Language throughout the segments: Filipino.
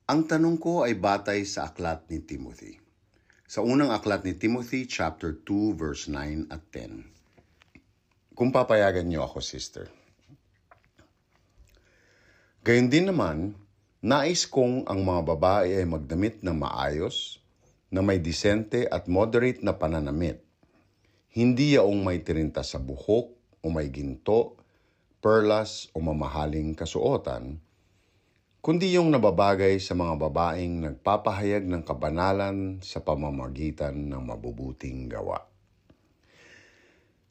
Ang tanong ko ay batay sa aklat ni Timothy. Sa unang aklat ni Timothy, chapter 2, verse 9 at 10. Kung papayagan niyo ako, sister. Gayun din naman, nais kong ang mga babae ay magdamit ng maayos, na may disente at moderate na pananamit. Hindi yaong may tirinta sa buhok o may ginto, perlas o mamahaling kasuotan, kundi yung nababagay sa mga babaeng nagpapahayag ng kabanalan sa pamamagitan ng mabubuting gawa.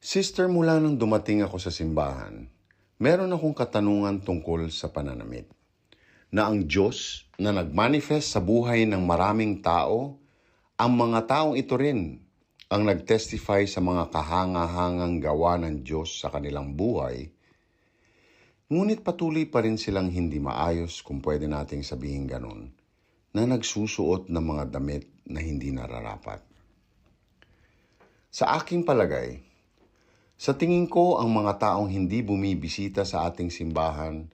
Sister, mula nang dumating ako sa simbahan, meron akong katanungan tungkol sa pananamit. Na ang Diyos na nagmanifest sa buhay ng maraming tao, ang mga taong ito rin ang nagtestify sa mga kahanga-hangang gawa ng Diyos sa kanilang buhay, ngunit patuloy pa rin silang hindi maayos, kung pwede nating sabihin ganun, na nagsusuot ng mga damit na hindi nararapat. Sa aking palagay, sa tingin ko ang mga taong hindi bumibisita sa ating simbahan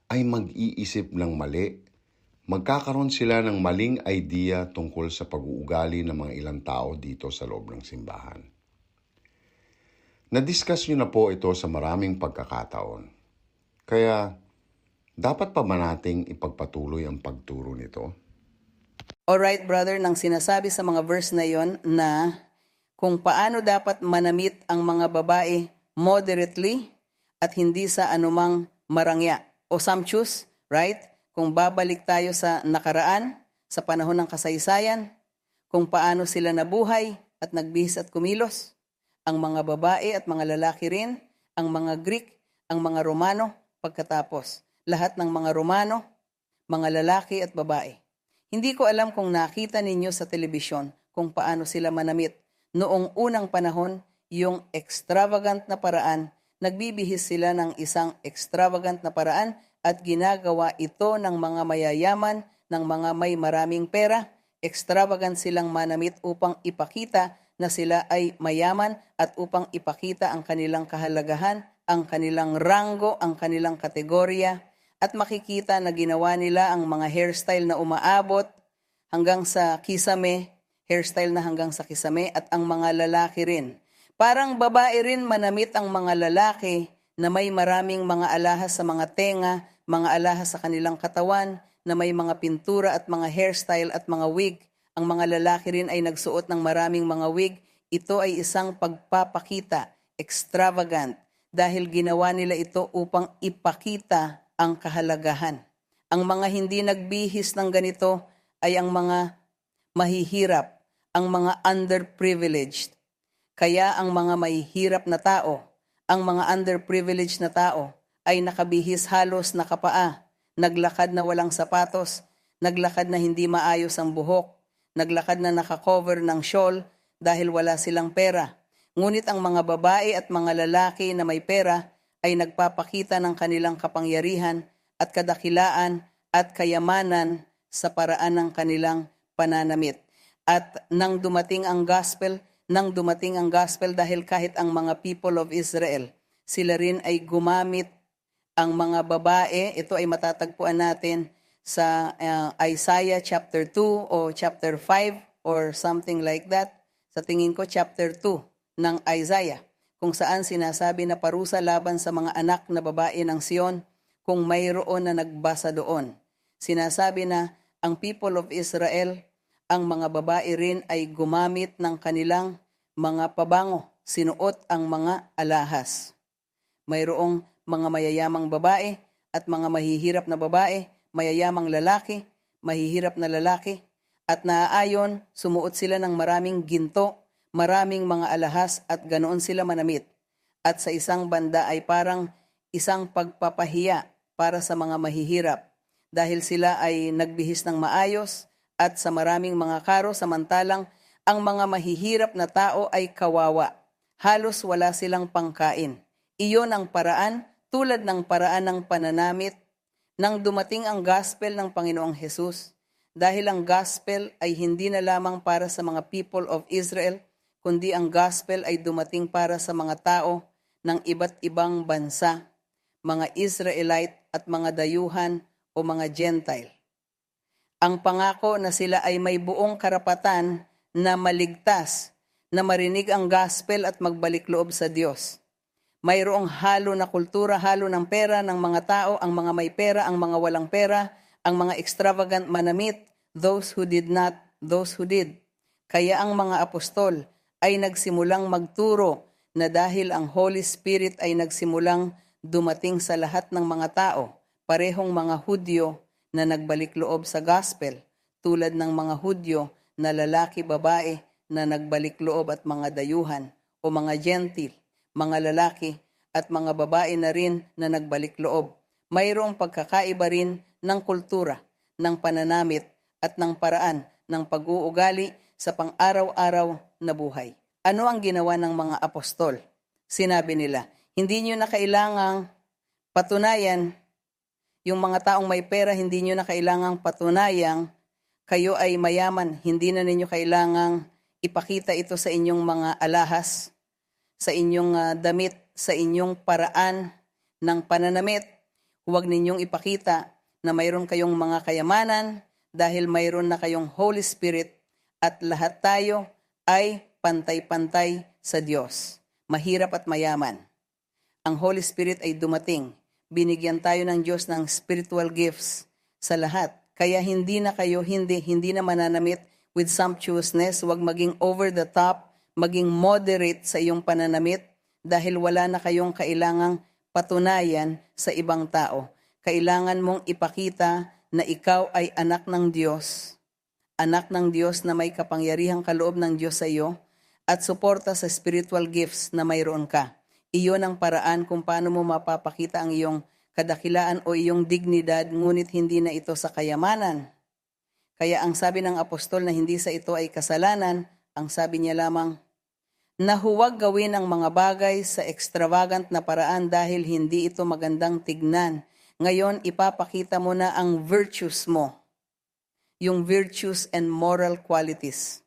ay mag-iisip ng mali, magkakaroon sila ng maling idea tungkol sa pag-uugali ng mga ilang tao dito sa loob ng simbahan. Na-discuss nyo na po ito sa maraming pagkakataon. Kaya, dapat pa ba nating ipagpatuloy ang pagturo nito? Alright, brother, nang sinasabi sa mga verse na yon na kung paano dapat manamit ang mga babae moderately at hindi sa anumang marangya o sumptuous, right? Kung babalik tayo sa nakaraan, sa panahon ng kasaysayan, kung paano sila nabuhay at nagbihis at kumilos, ang mga babae at mga lalaki rin, ang mga Greek, ang mga Romano, pagkatapos lahat ng mga Romano, mga lalaki at babae. Hindi ko alam kung nakita ninyo sa telebisyon kung paano sila manamit. Noong unang panahon, yung extravagant na paraan, nagbibihis sila ng isang extravagant na paraan at ginagawa ito ng mga mayayaman, ng mga may maraming pera. Extravagant silang manamit upang ipakita na sila ay mayaman at upang ipakita ang kanilang kahalagahan, ang kanilang ranggo, ang kanilang kategorya, at makikita na ginawa nila ang mga hairstyle na umaabot hanggang sa kisame, hairstyle na hanggang sa kisame, at ang mga lalaki rin. Parang babae rin manamit ang mga lalaki na may maraming mga alahas sa mga tenga, mga alahas sa kanilang katawan, na may mga pintura at mga hairstyle at mga wig. Ang mga lalaki rin ay nagsuot ng maraming mga wig. Ito ay isang pagpapakita, extravagant, dahil ginawa nila ito upang ipakita ang kahalagahan. Ang mga hindi nagbihis ng ganito ay ang mga mahihirap, ang mga underprivileged. Kaya ang mga mahihirap na tao, ang mga underprivileged na tao ay nakabihis halos nakapaa, naglakad na walang sapatos, naglakad na hindi maayos ang buhok, naglakad na nakakover ng shawl dahil wala silang pera. Ngunit ang mga babae at mga lalaki na may pera ay nagpapakita ng kanilang kapangyarihan at kadakilaan at kayamanan sa paraan ng kanilang pananamit. At nang dumating ang gospel dahil kahit ang mga people of Israel, sila rin ay gumamit ang mga babae. Ito ay matatagpuan natin sa Isaiah chapter 2 o chapter 5 or something like that. Sa tingin ko chapter 2 ng Isaiah, kung saan sinasabi na parusa laban sa mga anak na babae ng Sion kung mayroon na nagbasa doon. Sinasabi na ang people of Israel, ang mga babae rin ay gumamit ng kanilang mga pabango, sinuot ang mga alahas. Mayroong mga mayayamang babae at mga mahihirap na babae, mayayamang lalaki, mahihirap na lalaki, at naaayon, sumuot sila ng maraming ginto, maraming mga alahas at ganoon sila manamit. At sa isang banda ay parang isang pagpapahiya para sa mga mahihirap dahil sila ay nagbihis ng maayos at sa maraming mga karo, samantalang ang mga mahihirap na tao ay kawawa. Halos wala silang pangkain. Iyon ang paraan, tulad ng paraan ng pananamit nang dumating ang gospel ng Panginoong Hesus. Dahil ang gospel ay hindi na lamang para sa mga people of Israel, kundi ang gospel ay dumating para sa mga tao ng iba't ibang bansa, mga Israelite at mga dayuhan o mga Gentile. ang pangako na sila ay may buong karapatan na maligtas, na marinig ang gospel at magbalik loob sa Diyos. Mayroong halo na kultura, halo ng pera ng mga tao, ang mga may pera, ang mga walang pera, ang mga extravagant manamit, those who did not, those who did. Kaya ang mga apostol ay nagsimulang magturo na dahil ang Holy Spirit ay nagsimulang dumating sa lahat ng mga tao, parehong mga Hudyo na nagbalik loob sa gospel, tulad ng mga Hudyo na lalaki, babae na nagbalik loob at mga dayuhan o mga gentil, mga lalaki at mga babae na rin na nagbalik loob. Mayroong pagkakaiba rin ng kultura, ng pananamit at ng paraan ng pag-uugali sa pang-araw-araw na buhay. Ano ang ginawa ng mga apostol? Sinabi nila, hindi nyo na kailangang patunayan, yung mga taong may pera, hindi nyo na kailangang patunayang kayo ay mayaman. Hindi na ninyo kailangang ipakita ito sa inyong mga alahas, sa inyong damit, sa inyong paraan ng pananamit. Huwag ninyong ipakita na mayroon kayong mga kayamanan dahil mayroon na kayong Holy Spirit at lahat tayo ay pantay-pantay sa Diyos. Mahirap at mayaman. Ang Holy Spirit ay dumating. Binigyan tayo ng Diyos ng spiritual gifts sa lahat. Kaya hindi na mananamit with sumptuousness. Huwag maging over the top, maging moderate sa iyong pananamit dahil wala na kayong kailangang patunayan sa ibang tao. Kailangan mong ipakita na ikaw ay anak ng Diyos. Anak ng Diyos na may kapangyarihang kaloob ng Diyos sa iyo at suporta sa spiritual gifts na mayroon ka. Iyon ang paraan kung paano mo mapapakita ang iyong kadakilaan o iyong dignidad, ngunit hindi na ito sa kayamanan. Kaya ang sabi ng apostol na hindi sa ito ay kasalanan, ang sabi niya lamang, na huwag gawin ang mga bagay sa extravagant na paraan dahil hindi ito magandang tignan. Ngayon, ipapakita mo na ang virtues mo, yung virtues and moral qualities.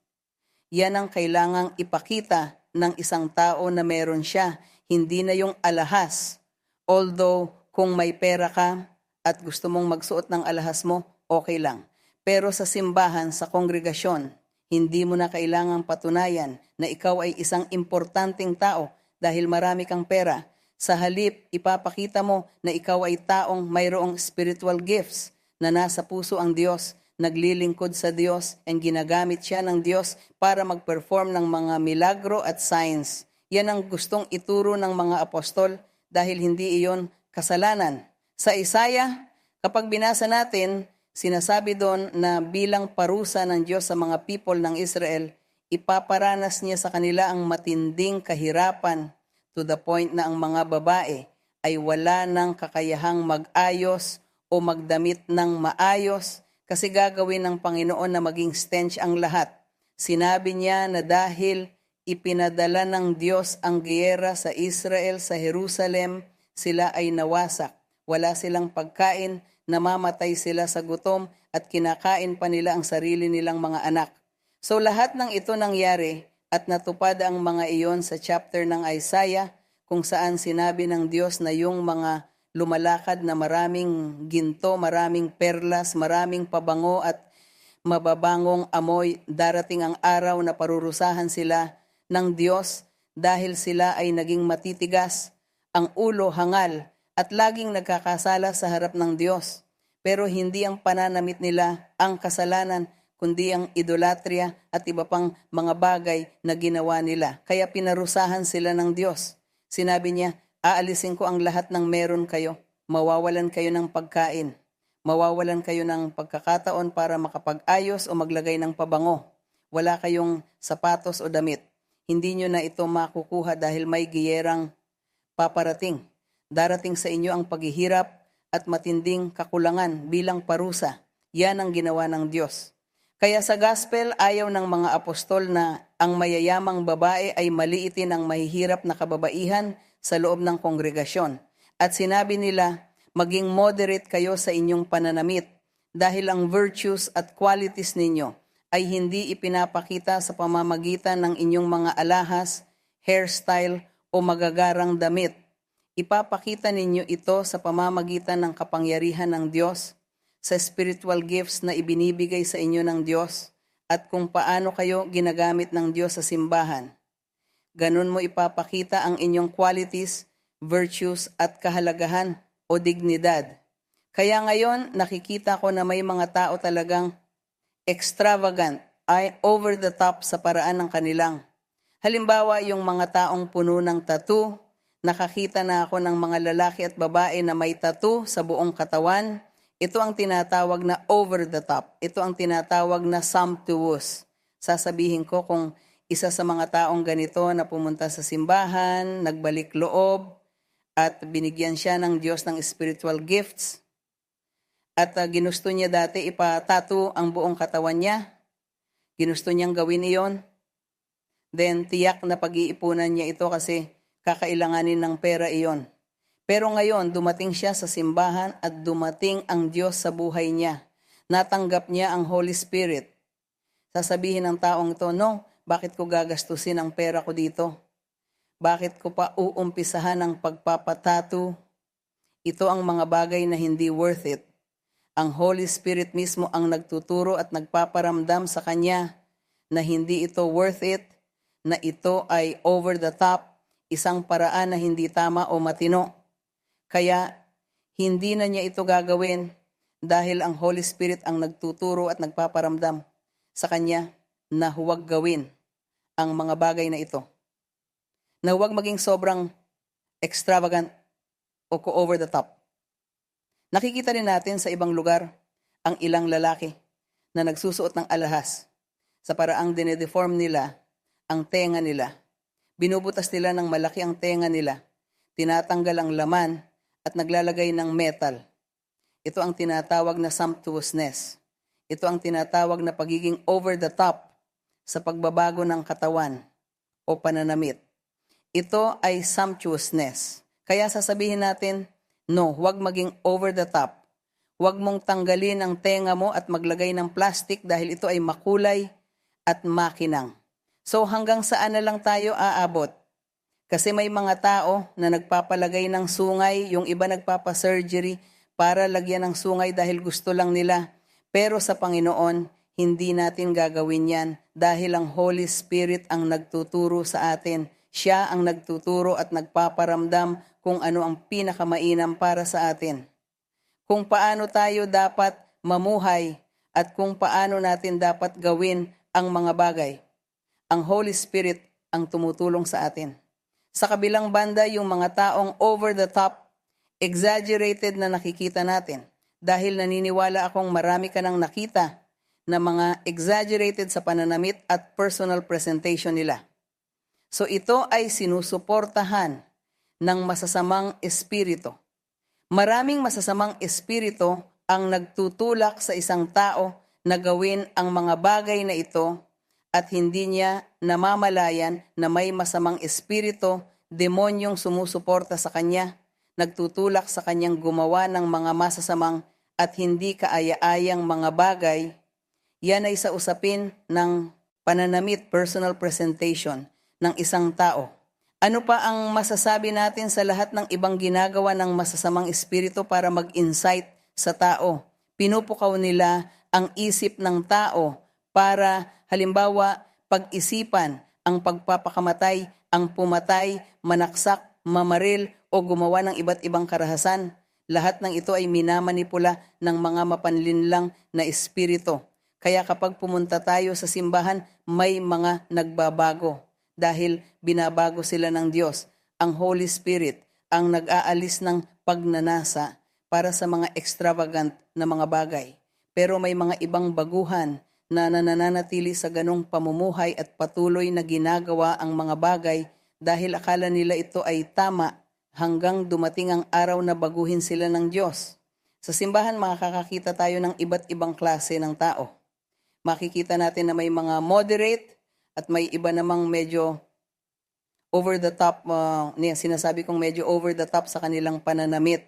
Yan ang kailangang ipakita ng isang tao na meron siya. Hindi na yung alahas. Although, kung may pera ka at gusto mong magsuot ng alahas mo, okay lang. Pero sa simbahan, sa kongregasyon, hindi mo na kailangang patunayan na ikaw ay isang importanteng tao dahil marami kang pera. Sa halip, ipapakita mo na ikaw ay taong mayroong spiritual gifts na nasa puso ang Diyos, naglilingkod sa Diyos, and ginagamit siya ng Diyos para mag-perform ng mga milagro at signs. Yan ang gustong ituro ng mga apostol dahil hindi iyon kasalanan. Sa Isaiah, kapag binasa natin, sinasabi doon na bilang parusa ng Diyos sa mga people ng Israel, ipaparanas niya sa kanila ang matinding kahirapan to the point na ang mga babae ay wala ng kakayahang mag-ayos o magdamit ng maayos kasi gagawin ng Panginoon na maging stench ang lahat. Sinabi niya na dahil ipinadala ng Diyos ang giyera sa Israel, sa Jerusalem, sila ay nawasak. Wala silang pagkain, namamatay sila sa gutom at kinakain pa nila ang sarili nilang mga anak. So lahat ng ito nangyari at natupad ang mga iyon sa chapter ng Isaiah kung saan sinabi ng Diyos na yung mga lumalakad na maraming ginto, maraming perlas, maraming pabango at mababangong amoy, darating ang araw na parurusahan sila ng Diyos dahil sila ay naging matitigas, ang ulo hangal at laging nagkakasala sa harap ng Diyos. Pero hindi ang pananamit nila ang kasalanan, kundi ang idolatria at iba pang mga bagay na ginawa nila. Kaya pinarusahan sila ng Diyos. Sinabi niya, aalisin ko ang lahat ng meron kayo. Mawawalan kayo ng pagkain. Mawawalan kayo ng pagkakataon para makapag-ayos o maglagay ng pabango. Wala kayong sapatos o damit. Hindi nyo na ito makukuha dahil may giyerang paparating. Darating sa inyo ang paghihirap at matinding kakulangan bilang parusa. Yan ang ginawa ng Diyos. Kaya sa gospel, ayaw ng mga apostol na ang mayayamang babae ay maliitin ang mahihirap na kababaihan sa loob ng kongregasyon. At sinabi nila, maging moderate kayo sa inyong pananamit dahil ang virtues at qualities ninyo ay hindi ipinapakita sa pamamagitan ng inyong mga alahas, hairstyle o magagarang damit. Ipapakita ninyo ito sa pamamagitan ng kapangyarihan ng Diyos, sa spiritual gifts na ibinibigay sa inyo ng Diyos at kung paano kayo ginagamit ng Diyos sa simbahan. Ganun mo ipapakita ang inyong qualities, virtues at kahalagahan o dignidad. Kaya ngayon nakikita ko na may mga tao talagang extravagant, ay over the top sa paraan ng kanilang. Halimbawa, yung mga taong puno ng tattoo, nakakita na ako ng mga lalaki at babae na may tattoo sa buong katawan. Ito ang tinatawag na over the top. Ito ang tinatawag na sumptuous. Sasabihin ko kung isa sa mga taong ganito na pumunta sa simbahan, nagbalik loob, at binigyan siya ng Diyos ng spiritual gifts, at ginusto niya dati ipatato ang buong katawan niya, ginusto niyang gawin iyon, then tiyak na pag-iipunan niya ito kasi kakailanganin ng pera iyon. Pero ngayon, dumating siya sa simbahan at dumating ang Diyos sa buhay niya. Natanggap niya ang Holy Spirit. Sasabihin ng taong ito, no, bakit ko gagastusin ang pera ko dito? Bakit ko pa uumpisahan ang pagpapatato? Ito ang mga bagay na hindi worth it. Ang Holy Spirit mismo ang nagtuturo at nagpaparamdam sa kanya na hindi ito worth it, na ito ay over the top, isang paraan na hindi tama o matino. Kaya hindi na niya ito gagawin dahil ang Holy Spirit ang nagtuturo at nagpaparamdam sa kanya na huwag gawin ang mga bagay na ito. Na huwag maging sobrang extravagant o over the top. Nakikita rin natin sa ibang lugar ang ilang lalaki na nagsusuot ng alahas sa paraang dinedeform nila ang tenga nila. Binubutas nila ng malaki ang tenga nila, tinatanggal ang laman at naglalagay ng metal. Ito ang tinatawag na sumptuousness. Ito ang tinatawag na pagiging over the top sa pagbabago ng katawan o pananamit. Ito ay sumptuousness. Kaya sasabihin natin, no, huwag maging over the top. Huwag mong tanggalin ang tenga mo at maglagay ng plastic dahil ito ay makulay at makinang. So hanggang saan na lang tayo aabot? Kasi may mga tao na nagpapalagay ng sungay, yung iba nagpapasurgery para lagyan ng sungay dahil gusto lang nila. Pero sa Panginoon, hindi natin gagawin yan dahil ang Holy Spirit ang nagtuturo sa atin. Siya ang nagtuturo at nagpaparamdam kung ano ang pinakamainam para sa atin. Kung paano tayo dapat mamuhay at kung paano natin dapat gawin ang mga bagay. Ang Holy Spirit ang tumutulong sa atin. Sa kabilang banda, yung mga taong over the top, exaggerated na nakikita natin. Dahil naniniwala akong marami ka nang nakita na mga exaggerated sa pananamit at personal presentation nila. So ito ay sinusuportahan ng masasamang espiritu. Maraming masasamang espiritu ang nagtutulak sa isang tao na gawin ang mga bagay na ito at hindi niya namamalayan na may masamang espiritu, demonyong sumusuporta sa kanya, nagtutulak sa kanyang gumawa ng mga masasamang at hindi kaaya-ayang mga bagay. Yan ay sa usapin ng pananamit, personal presentation ng isang tao. Ano pa ang masasabi natin sa lahat ng ibang ginagawa ng masasamang espiritu para mag-insight sa tao? Pinupukaw nila ang isip ng tao para halimbawa pag-isipan ang pagpapakamatay, ang pumatay, manaksak, mamaril o gumawa ng iba't ibang karahasan. Lahat ng ito ay minamanipula ng mga mapanlinlang na espiritu. Kaya kapag pumunta tayo sa simbahan, may mga nagbabago dahil binabago sila ng Diyos. Ang Holy Spirit ang nag-aalis ng pagnanasa para sa mga extravagant na mga bagay. Pero may mga ibang baguhan na nananatili sa ganong pamumuhay at patuloy na ginagawa ang mga bagay dahil akala nila ito ay tama hanggang dumating ang araw na baguhin sila ng Diyos. Sa simbahan makakakita tayo ng iba't ibang klase ng tao. Makikita natin na may mga moderate at may iba namang medyo over the top, sinasabi kong medyo over the top sa kanilang pananamit.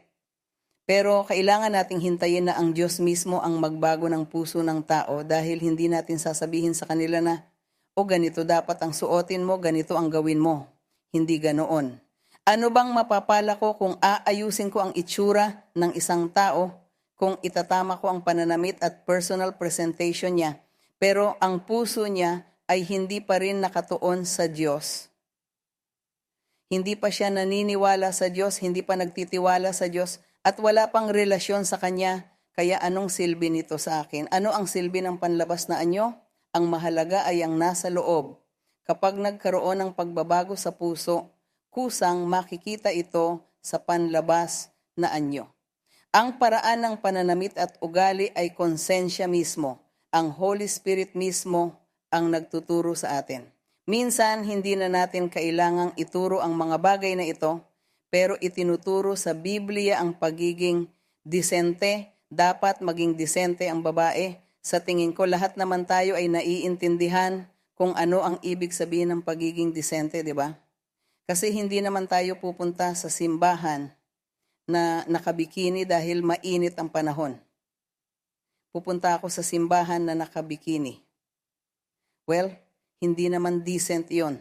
Pero kailangan nating hintayin na ang Diyos mismo ang magbago ng puso ng tao dahil hindi natin sasabihin sa kanila na, o ganito dapat ang suotin mo, ganito ang gawin mo. Hindi ganoon. Ano bang mapapala ko kung aayusin ko ang itsura ng isang tao kung itatama ko ang pananamit at personal presentation niya, pero ang puso niya ay hindi pa rin nakatuon sa Diyos. Hindi pa siya naniniwala sa Diyos, hindi pa nagtitiwala sa Diyos, at wala pang relasyon sa Kanya, kaya anong silbi nito sa akin? Ano ang silbi ng panlabas na anyo? Ang mahalaga ay ang nasa loob. Kapag nagkaroon ng pagbabago sa puso, kusang makikita ito sa panlabas na anyo. Ang paraan ng pananamit at ugali ay konsensya mismo. Ang Holy Spirit mismo ang nagtuturo sa atin. Minsan, hindi na natin kailangang ituro ang mga bagay na ito, pero itinuturo sa Biblia ang pagiging disente. Dapat maging disente ang babae. Sa tingin ko, lahat naman tayo ay naiintindihan kung ano ang ibig sabihin ng pagiging disente, di ba? Kasi hindi naman tayo pupunta sa simbahan na nakabikini dahil mainit ang panahon. Pupunta ako sa simbahan na nakabikini. Well, hindi naman decent yon.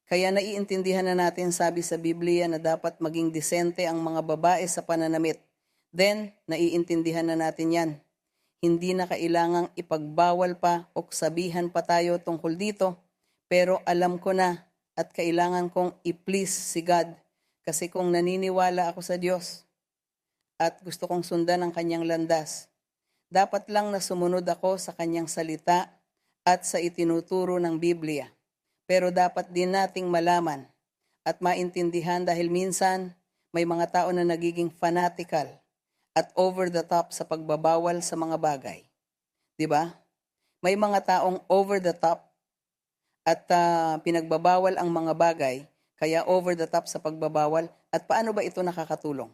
Kaya naiintindihan na natin, sabi sa Biblia, na dapat maging disente ang mga babae sa pananamit. Then, naiintindihan na natin yan. Hindi na kailangang ipagbawal pa o sabihan pa tayo tungkol dito, pero alam ko na at kailangan kong i-please si God. Kasi kung naniniwala ako sa Diyos at gusto kong sundan ang Kanyang landas, dapat lang na sumunod ako sa Kanyang salita at sa itinuturo ng Biblia. Pero dapat din nating malaman at maintindihan dahil minsan may mga tao na nagiging fanatical at over the top sa pagbabawal sa mga bagay. 'Di ba? May mga taong over the top at pinagbabawal ang mga bagay, kaya over the top sa pagbabawal. At paano ba ito nakakatulong?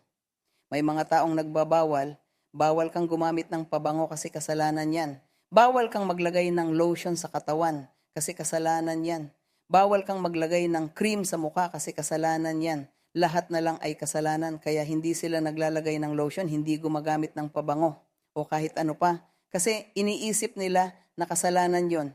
May mga taong nagbabawal, bawal kang gumamit ng pabango kasi kasalanan yan. Bawal kang maglagay ng lotion sa katawan kasi kasalanan yan. Bawal kang maglagay ng cream sa mukha kasi kasalanan yan. Lahat na lang ay kasalanan, kaya hindi sila naglalagay ng lotion, hindi gumagamit ng pabango o kahit ano pa. Kasi iniisip nila na kasalanan yon.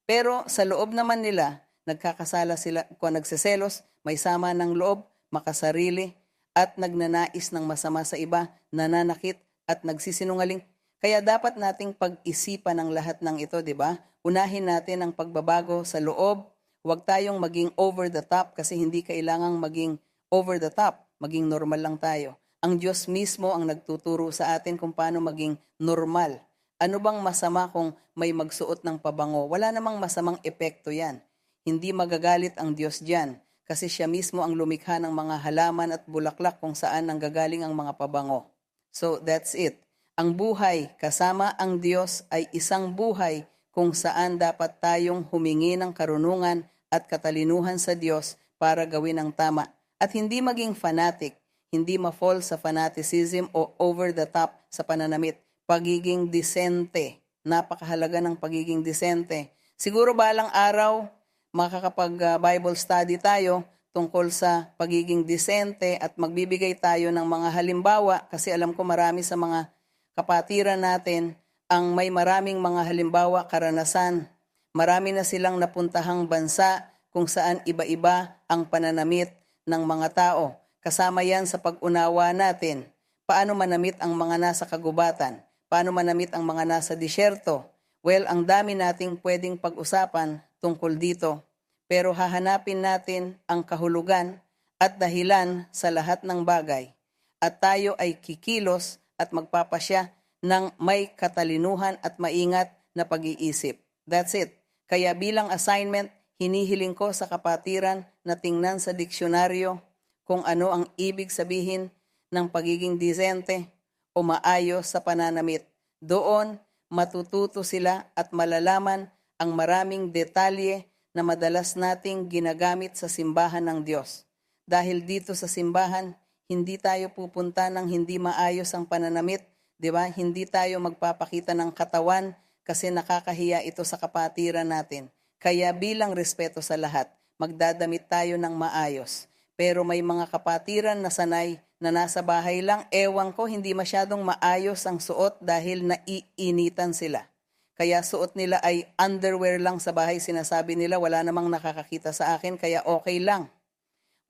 Pero sa loob naman nila, nagkakasala sila, kung nagseselos, may sama ng loob, makasarili, at nagnanais ng masama sa iba, nananakit, at nagsisinungaling. Kaya dapat nating pag-isipan ang lahat ng ito, di ba? Unahin natin ang pagbabago sa loob. Huwag tayong maging over the top kasi hindi kailangang maging over the top. Maging normal lang tayo. Ang Diyos mismo ang nagtuturo sa atin kung paano maging normal. Ano bang masama kung may magsuot ng pabango? Wala namang masamang epekto yan. Hindi magagalit ang Diyos diyan kasi siya mismo ang lumikha ng mga halaman at bulaklak kung saan nanggagaling ang mga pabango. So that's it. Ang buhay kasama ang Diyos ay isang buhay kung saan dapat tayong humingi ng karunungan at katalinuhan sa Diyos para gawin ang tama. At hindi maging fanatic, hindi ma-fall sa fanaticism o over the top sa pananamit. Pagiging disente. Napakahalaga ng pagiging disente. Siguro balang araw, makakapag-Bible study tayo tungkol sa pagiging disente at magbibigay tayo ng mga halimbawa kasi alam ko marami sa mga kapatiran natin ang may maraming mga halimbawa, karanasan. Marami na silang napuntahang bansa kung saan iba-iba ang pananamit ng mga tao. Kasama yan sa pag-unawa natin. Paano manamit ang mga nasa kagubatan? Paano manamit ang mga nasa disyerto? Well, ang dami nating pwedeng pag-usapan tungkol dito. Pero hahanapin natin ang kahulugan at dahilan sa lahat ng bagay. At tayo ay kikilos at magpapasya ng may katalinuhan at maingat na pag-iisip. That's it. Kaya bilang assignment, hinihiling ko sa kapatiran na tingnan sa diksyonaryo kung ano ang ibig sabihin ng pagiging disente o maayos sa pananamit. Doon, matututo sila at malalaman ang maraming detalye na madalas nating ginagamit sa simbahan ng Diyos. Dahil dito sa simbahan, hindi tayo pupunta ng hindi maayos ang pananamit, di ba? Hindi tayo magpapakita ng katawan kasi nakakahiya ito sa kapatiran natin. Kaya bilang respeto sa lahat, magdadamit tayo ng maayos. Pero may mga kapatiran na sanay na nasa bahay lang, ewan ko, hindi masyadong maayos ang suot dahil naiinitan sila. Kaya suot nila ay underwear lang sa bahay, sinasabi nila wala namang nakakakita sa akin, kaya okay lang.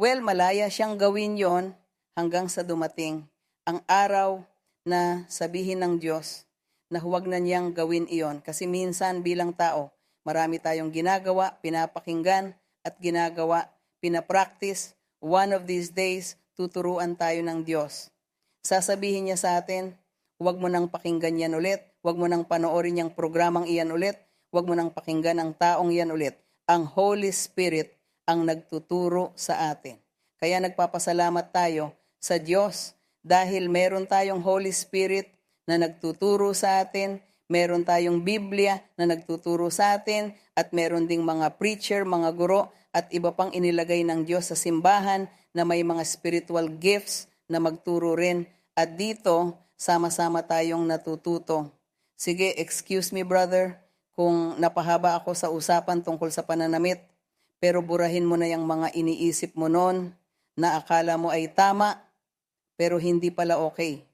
Well, malaya siyang gawin yon hanggang sa dumating ang araw na sabihin ng Diyos na huwag na niyang gawin iyon. Kasi minsan bilang tao, marami tayong ginagawa, pinapakinggan at ginagawa, pinapractice. One of these days, tuturuan tayo ng Diyos. Sasabihin niya sa atin, huwag mo nang pakinggan yan ulit, huwag mo nang panoorin yung programang iyan ulit, huwag mo nang pakinggan ang taong yan ulit. Ang Holy Spirit ang nagtuturo sa atin. Kaya nagpapasalamat tayo sa Diyos dahil meron tayong Holy Spirit na nagtuturo sa atin, meron tayong Biblia na nagtuturo sa atin, at meron ding mga preacher, mga guro, at iba pang inilagay ng Diyos sa simbahan na may mga spiritual gifts na magturo rin. At dito, sama-sama tayong natututo. Sige, excuse me brother, kung napahaba ako sa usapan tungkol sa pananamit, pero burahin mo na yung mga iniisip mo noon na akala mo ay tama, pero hindi pala okay.